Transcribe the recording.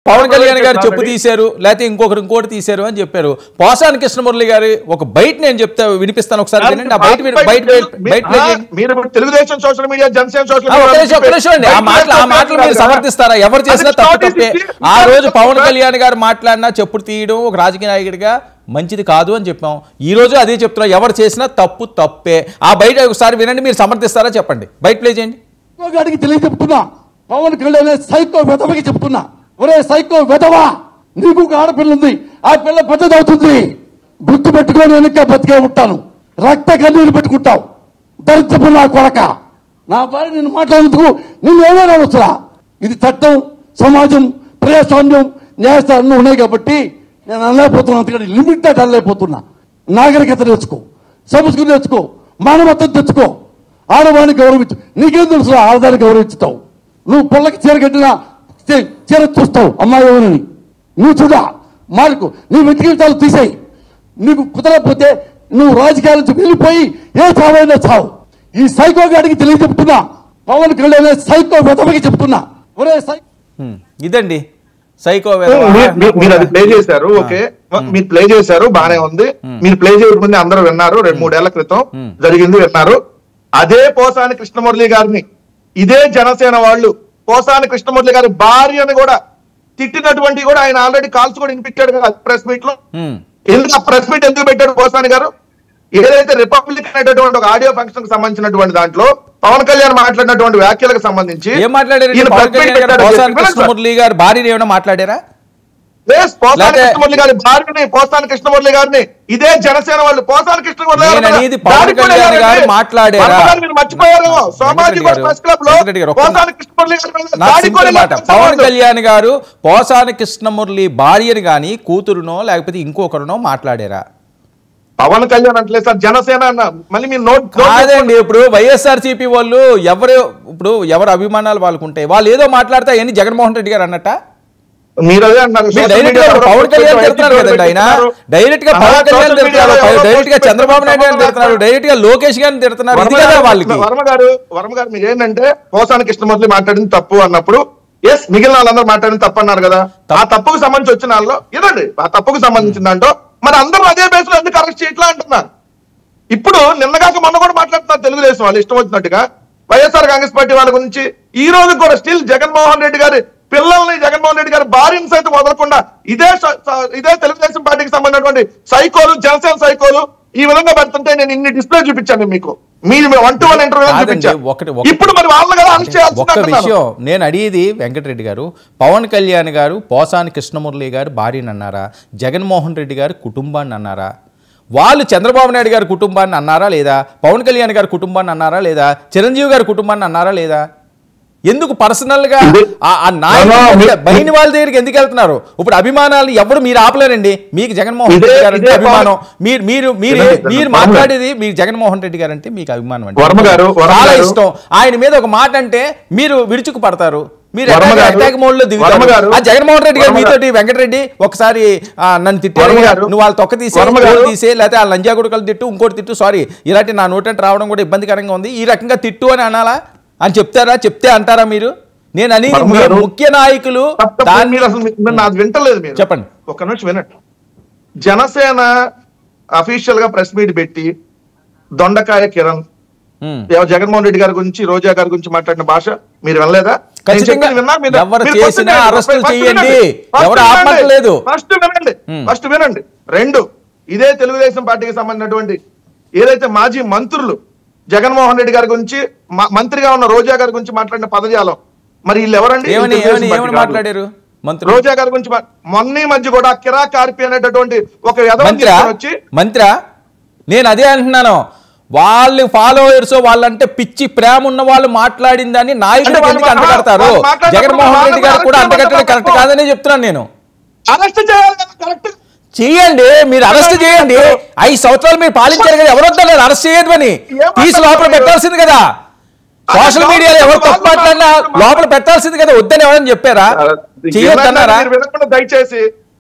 పవన్ కళ్యాణ్ గారు చెప్పు తీశారు, లేకపోతే ఇంకోటి తీశారు అని చెప్పారు. పోసాని కృష్ణమురళి గారి ఒక బయట నేను చెప్తా వినిపిస్తాను ఒకసారి వినండి. మీరు Telugu Desam social media, Janasena social media ఆ మాటలు మీరు సమర్థిస్తారా? ఎవరు చేసినా తప్పు తప్పే. ఆ రోజు పవన్ కళ్యాణ్ గారు మాట్లాడినా చెప్పుడు తీయడం ఒక రాజకీయ నాయకుడిగా మంచిది కాదు అని చెప్పాం. ఈ రోజు అదే చెప్తున్నా, ఎవరు చేసినా తప్పు తప్పే. ఆ బయట ఒకసారి వినండి, మీరు సమర్థిస్తారా చెప్పండి. బయట ప్లే చేయండి. చెప్తున్నా, పవన్ కళ్యాణ్ సైకో వెధవకి చెప్తున్నా, ఒరే సైకో వెధవా, నీకు ఆడపిల్ల ఉంది, ఆ పిల్ల పెద్దదవుతుంది, గుర్తు పెట్టుకొని వెనక బతికే ఉంటాను, రక్త కన్నీరు పెట్టుకుంటావు, దరిద్రపు నా కొడక. నా భార్య నేను మాట్లాడేందుకు నేను ఏమైనా అవసరా? ఇది చట్టం, సమాజం, ప్రజాస్వామ్యం, న్యాయస్థానం ఉన్నాయి కాబట్టి నేను అనలేకపోతున్నా. అందుకని లిమిటెడ్ అనలేకపోతున్నా. నాగరికత తెచ్చుకో, సంస్కృతి తెచ్చుకో, మానవత్వం తెచ్చుకో, ఆడవాడిని గౌరవించు. నీకేం తెలుసు ఆడదాన్ని గౌరవించుతావు? నువ్వు పొల్లకి చీర కట్టినా చీర చూస్తావు అమ్మాయి ఎవరని. నువ్వు చూడా మార్కు, నీ వెతికించాలు తీసేయి. నీకు కుదరకపోతే నువ్వు రాజకీయాల నుంచి వెళ్ళిపోయి ఏ చావైనా చావు. ఈ సైకో గాడికి తెలియజెప్తున్నా, పవన్ కళ్యాణ్ సైకో వెధవకి చెప్తున్నా, ఒరే ఇదండి సైకో. మీరు అది ప్లే చేశారు, ఓకే, మీరు ప్లే చేశారు, బానే ఉంది. మీరు ప్లే చేయకముందే అందరూ విన్నారు. 2-3 ఏళ్ల క్రితం జరిగింది విన్నారు. అదే పోసాని కృష్ణమురళి గారిని ఇదే జనసేన వాళ్ళు పోసాని కృష్ణమురళి గారి భార్యను కూడా తిట్టినటువంటి కూడా ఆయన ఆల్రెడీ కాల్స్ కూడా వినిపించాడు కదా ప్రెస్ మీట్ లో. ఎందుకు ఆ ప్రెస్ మీట్ ఎందుకు పెట్టాడు పోసాని గారు? ఏదైతే రిపబ్లిక్ అనేటటువంటి ఒక ఆడియో ఫంక్షన్ కి సంబంధించినటువంటి దాంట్లో పవన్ కళ్యాణ్ మాట్లాడినటువంటి వ్యాఖ్యలకు సంబంధించి ఏం మాట్లాడారు? పోసాని కృష్ణమురళి గారి భార్యని ఏమైనా మాట్లాడారా? పోసాని కృష్ణమురళి గారి భార్యని, పోసాని కృష్ణమురళి గారిని ఇదే జనసేన వాళ్ళు పోసాని కృష్ణమురళి పవన్ కళ్యాణ్ గారు మాట్లాడారా? మీరు మర్చిపోయారు. సోమాజిగూడ ప్రెస్ క్లబ్ లో పోసాని కృష్ణమురళి గారు, పవన్ కళ్యాణ్ గారు పోసాని కృష్ణమురళి భార్యని గాని కూతురునో లేకపోతే ఇంకొకరునో మాట్లాడారా? పవన్ కళ్యాణ్ అంటలేదు సార్, జనసేన అన్న. మళ్ళీ మీరు నోట్ కాదండి. ఇప్పుడు వైఎస్ఆర్సీపీ వాళ్ళు ఎవరు అభిమానాలు వాళ్ళకుంటాయి, వాళ్ళు ఏదో మాట్లాడతా ఏంటి జగన్మోహన్ రెడ్డి గారు అన్నట్ట? మీరు అదే అన్నారు. పవన్ కళ్యాణ్ తిడుతున్నారు కదండి. ఆయన డైరెక్ట్ గా పవన్ కళ్యాణ్ తిడుతున్నారు, డైరెక్ట్ గా చంద్రబాబు నాయుడు గారిని తిడుతున్నారు, డైరెక్ట్ గా లోకేష్ గారిని తిడుతున్నారు. వర్మ గారు మీరు ఏంటంటే పోసాని కృష్ణమురళి మాట్లాడింది తప్పు అన్నప్పుడు ఎస్, మిగిలిన వాళ్ళందరూ మాట్లాడింది తప్పు అన్నారు కదా. ఆ తప్పుకు సంబంధించి వచ్చిన వాళ్ళు ఇదండి, ఆ తప్పుకు సంబంధించిన దాంట్లో మరి అందరూ అదే బేస్ లో ఎందుకు అరెస్ట్ చేయట్లా అంటున్నారు. ఇప్పుడు నిన్నగాక మొన్న కూడా మాట్లాడుతున్నారు తెలుగుదేశం వాళ్ళు ఇష్టం వచ్చినట్టుగా వైఎస్ఆర్ కాంగ్రెస్ పార్టీ వాళ్ళ గురించి. ఈ రోజు కూడా స్టిల్ జగన్మోహన్ రెడ్డి గారి పిల్లల్ని, జగన్మోహన్ రెడ్డి గారి భార్యను సైతం వదలకుండా ఇదే తెలుగుదేశం పార్టీకి సంబంధించినటువంటి సైకోలు, జనసేన సైకోలు ఈ విధంగా పెడుతుంటే నేను ఇన్ని డిస్ప్లే చూపించాను మీకు. మీరు 1-to-1 ఇంటర్వ్యూ చూపించాను. ఇప్పుడు మరి వాళ్ళని కదా అరెస్ట్ చేయాల్సి. ఒక్క విషయం నేను అడిగేది వెంకటరెడ్డి గారు, పవన్ కళ్యాణ్ గారు పోసాని కృష్ణమురళి గారు భార్యని అన్నారా? జగన్మోహన్ రెడ్డి గారి కుటుంబాన్ని అన్నారా? వాళ్ళు చంద్రబాబు నాయుడు గారి కుటుంబాన్ని అన్నారా లేదా? పవన్ కళ్యాణ్ గారి కుటుంబాన్ని అన్నారా లేదా? చిరంజీవి గారి కుటుంబాన్ని అన్నారా లేదా? ఎందుకు పర్సనల్ గా ఆ నాయకులు బయని వాళ్ళ దగ్గరికి ఎందుకు వెళ్తున్నారు? ఇప్పుడు అభిమానాలు ఎవరు మీరు ఆపలేరండి. మీకు జగన్మోహన్ రెడ్డి గారు అంటే అభిమానం, మీరు మాట్లాడేది మీకు జగన్మోహన్ రెడ్డి గారు అంటే మీకు అభిమానం అంటే చాలా ఇష్టం. ఆయన మీద ఒక మాట అంటే మీరు విరుచుకు పడతారు, మీరు అటాక్ మోడ్ లో దిగుతారు. ఆ జగన్మోహన్ రెడ్డి గారు మీతోటి వెంకటరెడ్డి ఒకసారి నన్ను తిట్టారు, నువ్వు వాళ్ళు తొక్క తీసే లేకపోతే వాళ్ళ నంజా గుడకలు తిట్టు, ఇంకోటి తిట్టు, సారీ ఇలాంటి నా నోటంటే రావడం కూడా ఇబ్బందికరంగా ఉంది, ఈ రకంగా తిట్టు అని అనాలా అని చెప్తే అంటారా మీరు? నేను అని ముఖ్య నాయకులు వింటలేదు. మీరు చెప్పండి, ఒక్క నిమిషం వినండి. జనసేన అఫీషియల్ గా ప్రెస్ మీట్ పెట్టి దొండకాయ కిరణ్ జగన్మోహన్ రెడ్డి గారి గురించి, రోజా గారి గురించి మాట్లాడిన భాష మీరు వినలేదా? ఫస్ట్ వినండి. 2, ఇదే తెలుగుదేశం పార్టీకి సంబంధించినటువంటి ఏదైతే మాజీ మంత్రులు జగన్మోహన్ రెడ్డి గారి గురించి, మంత్రిగా ఉన్న రోజా గారి గురించి మాట్లాడిన పదజాలం మరి వీళ్ళు ఎవరండి? మాట్లాడారు రోజా గారి గురించి మొన్న మధ్య కూడా కిరా కార్పి అనేటటువంటి ఒక వచ్చి మంత్రి. నేను అదే అంటున్నాను, వాళ్ళు ఫాలోవర్స్ వాళ్ళంటే పిచ్చి ప్రేమ ఉన్న వాళ్ళు మాట్లాడిందని నాయకుడికి ఎందుకు అంటగడతారు? జగన్మోహన్ రెడ్డి గారు కూడా అంటగట్టడం కరెక్ట్ కాదని చెప్తున్నాను నేను. అరెస్ట్ చేయాలి కదా, కరెక్ట్ చేయండి, మీరు అరెస్ట్ చేయండి. 5 సంవత్సరాలు మీరు పాలించారు కదా, ఎవరు వద్దన్నారు అరెస్ట్ చేయదు అని? తీసి లోపల పెట్టాల్సింది కదా. సోషల్ మీడియాలో ఎవరు తప్పు మాట్లాడినా లోపల పెట్టాల్సింది కదా, వద్దని ఎవరని చెప్పారా? చేయొద్దన్నారా? దయచేసి